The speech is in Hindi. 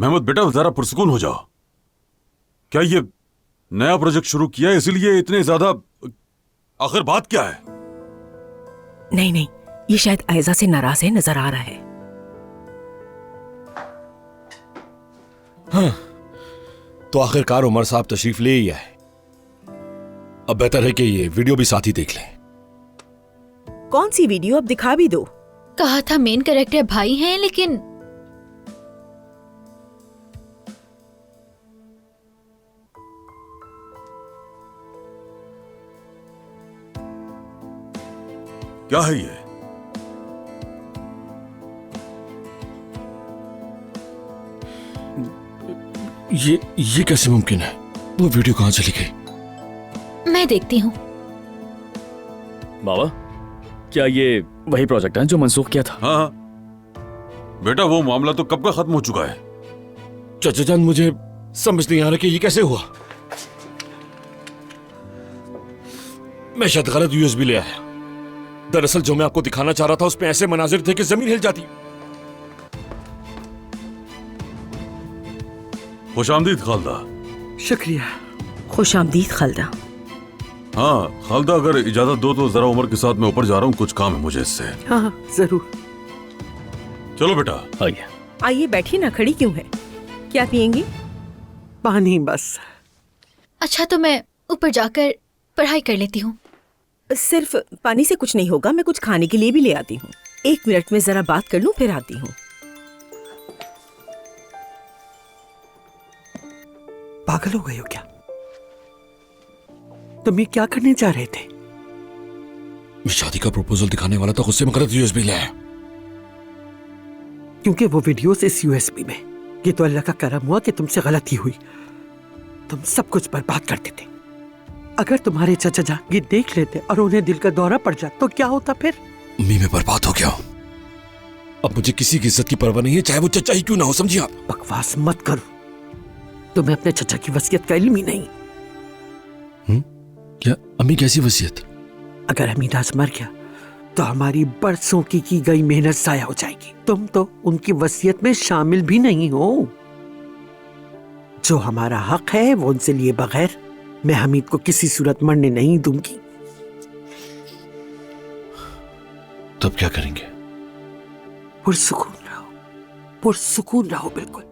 महमूद बेटा जरा पुरसुकून हो जाओ। क्या ये नया प्रोजेक्ट शुरू किया है इसीलिए इतने ज्यादा? आखिर बात क्या है? नहीं नहीं, ये शायद आयजा से नाराज है, नजर आ रहा है। हाँ, तो आखिरकार उमर साहब तशरीफ ले ही आए। अब बेहतर है कि ये वीडियो भी साथ ही देख लें। कौन सी वीडियो? अब दिखा भी दो। कहा था मेन कैरेक्टर भाई हैं, लेकिन क्या है ये? ये कैसे मुमकिन है? वो वीडियो कहां चली गई? मैं देखती हूँ। बाबा, क्या ये वही प्रोजेक्ट है जो मंसूख किया था? हाँ हाँ बेटा, वो मामला तो कब का खत्म हो चुका है। चाचा जान, मुझे समझ नहीं आ रहा कि ये कैसे हुआ। मैं शायद गलत यूएसबी ले आया। दरअसल जो मैं आपको दिखाना चाह रहा था उसमें ऐसे मनाजिर थे कि जमीन हिल जाती। खुशामदीद खालदा। शुक्रिया। खुशामदीद खालदा। हाँ खालदा, अगर इजाजत दो तो जरा उमर के साथ मैं ऊपर जा रहा हूँ, कुछ काम है मुझे इससे। हाँ जरूर। चलो बेटा। आइए। आइए बैठिए ना, खड़ी क्यों है? क्या पियेंगी? पानी बस। अच्छा, तो मैं ऊपर जाकर पढ़ाई कर लेती हूँ। सिर्फ पानी से कुछ नहीं होगा, मैं कुछ खाने के लिए भी ले आती हूँ। 1 मिनट में जरा बात कर लूं, फिर आती हूँ। पागल हो गए हो क्या? तुम ये क्या करने जा रहे थे? मैं शादी का प्रपोजल दिखाने वाला था, गुस्से में गलत यूएसबी ले आया। क्योंकि वो वीडियोस इस यूएसबी में। ये तो अल्लाह का करम हुआ कि तुमसे गलती हुई। तुम सब कुछ बर्बाद कर देते। अगर तुम्हारे चाचा जान ये देख लेते और उन्हें दिल का दौरा पड़ जाता तो क्या होता फिर? अम्मी, मैं बर्बाद हो गया हूं। अब मुझे किसी की इज्जत की परवाह नहीं है, चाहे वो चचा ही क्यों ना हो, समझिए आप। बकवास मत करो। तुम्हें अपने चचा की वसीयत का इल्म ही नहीं। क्या अम्मी, कैसी वसीयत? अगर हमीद आज मर गया तो हमारी बरसों की गई मेहनत जाया हो जाएगी। तुम तो उनकी वसीयत में शामिल भी नहीं हो। जो हमारा हक है वो उनसे लिए बगैर मैं हमीद को किसी सूरत मरने नहीं दूंगी। तब क्या करेंगे? पुरसुकून रहो, पुरसुकून रहो, बिल्कुल।